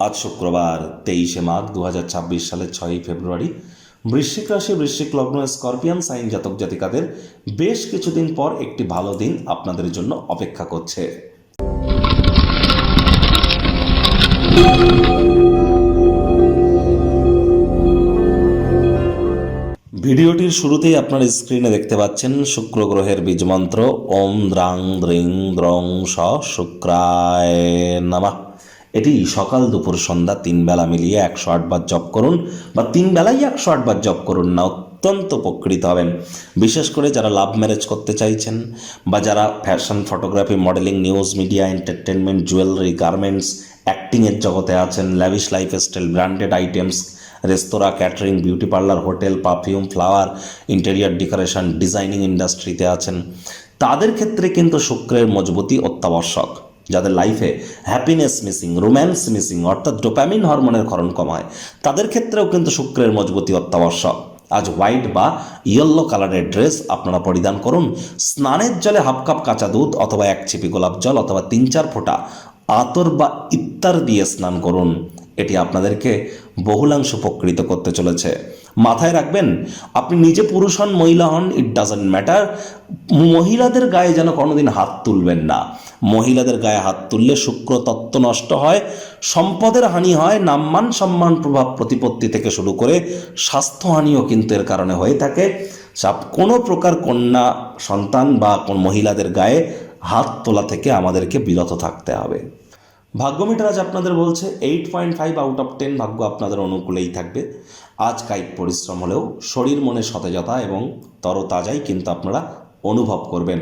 আজ শুক্রবার 23শে মাঘ 2026 সালের 6ই ফেব্রুয়ারি। বৃশ্চিক রাশি, বৃশ্চিক লগ্ন, স্করপিয়ান সাইন জাতক জাতিকাদের বেশ কিছুদিন পর একটি ভালো দিন আপনাদের জন্য অপেক্ষা করছে। ভিডিওটির শুরুতেই আপনার স্ক্রিনে দেখতে পাচ্ছেন শুক্র গ্রহের বীজমন্ত্র ওম দ্রাং দ্রিং দ্রং স শুক্রায় নমঃ। এটি সকাল দুপুর সন্ধ্যা 3 বেলা মিলিয়ে 108 বার জপ করুন, বা 3 বেলাই 108 বার জপ করুন না, অত্যন্ত উপকৃত হবেন। বিশেষ করে যারা লাভ ম্যারেজ করতে চাইছেন, বা যারা fashion, photography, modelling, news media, entertainment, jewellery, garments, অ্যাক্টিংয়ের জগতে আছেন, lavish lifestyle, branded items, restaurant, catering, beauty parlour, hotel, perfume, flower, interior decoration, designing ইন্ডাস্ট্রিতে আছেন, তাদের ক্ষেত্রে কিন্তু শুক্রের মজবুতি অত্যাবশ্যক। যাদের লাইফে হ্যাপিনেস মিসিং, রোম্যান্স মিসিং, অর্থাৎ ডোপামিন হরমোনের ক্ষরণ কম হয়, তাদের ক্ষেত্রেও কিন্তু শুক্রের মজবুতি অত্যাবশ্যক। আজ হোয়াইট বা ইয়েলো কালারের ড্রেস আপনারা পরিধান করুন। স্নানের জলে হাফ কাপ কাঁচা দুধ অথবা 1 ছিপি গোলাপ জল অথবা 3-4 ফোঁটা আতর বা ইত্তার দিয়ে স্নান করুন। এটি আপনাদেরকে বহুলাংশ উপকৃত করতে চলেছে। মাথায় রাখবেন, আপনি নিজে পুরুষ হন, মহিলা হন, ইট ডাজন্ট ম্যাটার, মহিলাদের গায়ে যেন কোনোদিন হাত তুলবেন না। মহিলাদের গায়ে হাত তুললে শুক্র তত্ত্ব নষ্ট হয়, সম্পদের হানি হয়, নাম্মান সম্মান প্রভাব প্রতিপত্তি থেকে শুরু করে স্বাস্থ্যহানিও কিন্তু এর কারণে হয়ে থাকে। কোনো প্রকার কন্যা সন্তান বা কোন মহিলাদের গায়ে হাত তোলা থেকে আমাদেরকে বিরত থাকতে হবে। ভাগ্য মিটার আজ আপনাদের বলছে 8.5 আউট অফ 10 ভাগ্য আপনাদের অনুকূলেই থাকবে। আজ কায়িক পরিশ্রম হলেও শরীর মনে সতেজতা এবং তরতাজাই কিন্তু আপনারা অনুভব করবেন।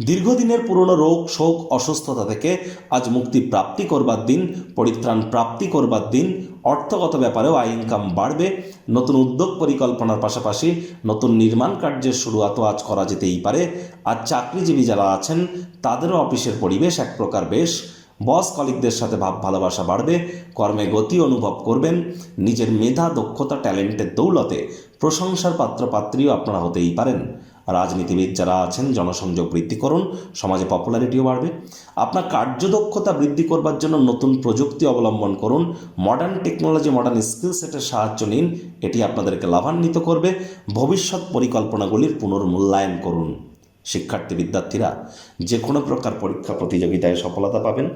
দীর্ঘদিনের পুরনো রোগ, শোক, অসুস্থতা থেকে আজ মুক্তি প্রাপ্তি করবার দিন, পরিত্রাণ প্রাপ্তি করবার দিন। অর্থগত ব্যাপারেও আয় ইনকাম বাড়বে। নতুন উদ্যোগ পরিকল্পনার পাশাপাশি নতুন নির্মাণ কার্যের শুরুয়াতও আজ করা যেতেই পারে। আজ চাকরিজীবী যারা আছেন তাদেরও অফিসের পরিবেশ এক প্রকার বেশ। বস কলিগদের সাথে ভাব ভালোবাসা বাড়বে। কর্মে গতি অনুভব করবেন। নিজের মেধা, দক্ষতা, ট্যালেন্টের দৌলতে প্রশংসার পাত্রপাত্রীও আপনারা হতেই পারেন। রাজনীতিবিদ যারা আছেন জনসংযোগ বৃদ্ধি করুন, সমাজে পপুলারিটিও বাড়বে। আপনার কার্যদক্ষতা বৃদ্ধি করবার জন্য নতুন প্রযুক্তি অবলম্বন করুন। মডার্ন টেকনোলজি, মডার্ন স্কিল সেটের সাহায্য নিন, এটি আপনাদেরকে লাভান্বিত করবে। ভবিষ্যৎ পরিকল্পনাগুলির পুনর্মূল্যায়ন করুন। শিক্ষার্থী বিদ্যার্থীরা যে কোনো প্রকার পরীক্ষা প্রতিযোগিতায় সফলতা পাবেন।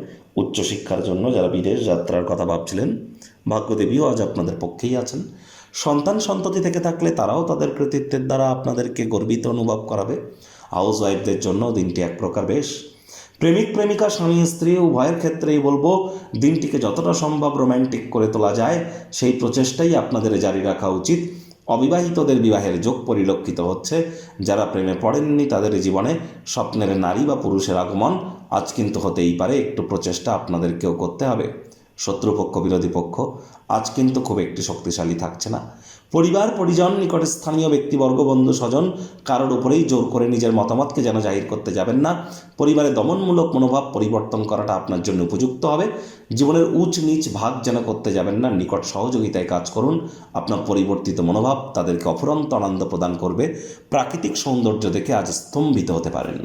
উচ্চশিক্ষার জন্য যারা বিদেশ যাত্রার কথা ভাবছিলেন, ভাগ্যদেবীও আজ আপনাদের পক্ষেই আছেন। সন্তান সন্ততি থেকে থাকলে তারাও তাদের কৃতিত্বের দ্বারা আপনাদেরকে গর্বিত অনুভব করাবে। হাউস ওয়াইফদের জন্য দিনটি এক প্রকার বেশ। প্রেমিক প্রেমিকা, স্বামী স্ত্রী উভয়ের ক্ষেত্রেই বলবো, দিনটিকে যতটা সম্ভব রোম্যান্টিক করে তোলা যায় সেই প্রচেষ্টাই আপনাদের জারি রাখা উচিত। অবিবাহিতদের বিবাহের যোগ পরিলক্ষিত হচ্ছে। যারা প্রেমে পড়েননি তাদের জীবনে স্বপ্নের নারী বা পুরুষের আগমন আজ কিন্তু হতেই পারে। একটু প্রচেষ্টা আপনাদেরকেও করতে হবে। শত্রুপক্ষ, বিরোধী পক্ষ আজ কিন্তু খুব একটি শক্তিশালী থাকছে না। পরিবার, পরিজন, নিকটে স্থানীয় ব্যক্তিবর্গ, বন্ধু স্বজন কারোর উপরেই জোর করে নিজের মতামতকে যেন জাহির করতে যাবেন না। পরিবারে দমনমূলক মনোভাব পরিবর্তন করাটা আপনার জন্য উপযুক্ত হবে। জীবনের উচ্চ নিচ ভাগ যেন করতে যাবেন না, নিকট সহযোগিতায় কাজ করুন। আপনার পরিবর্তিত মনোভাব তাদেরকে অফুরন্ত আনন্দ প্রদান করবে। প্রাকৃতিক সৌন্দর্য দেখে আজ স্তম্ভিত হতে পারেন।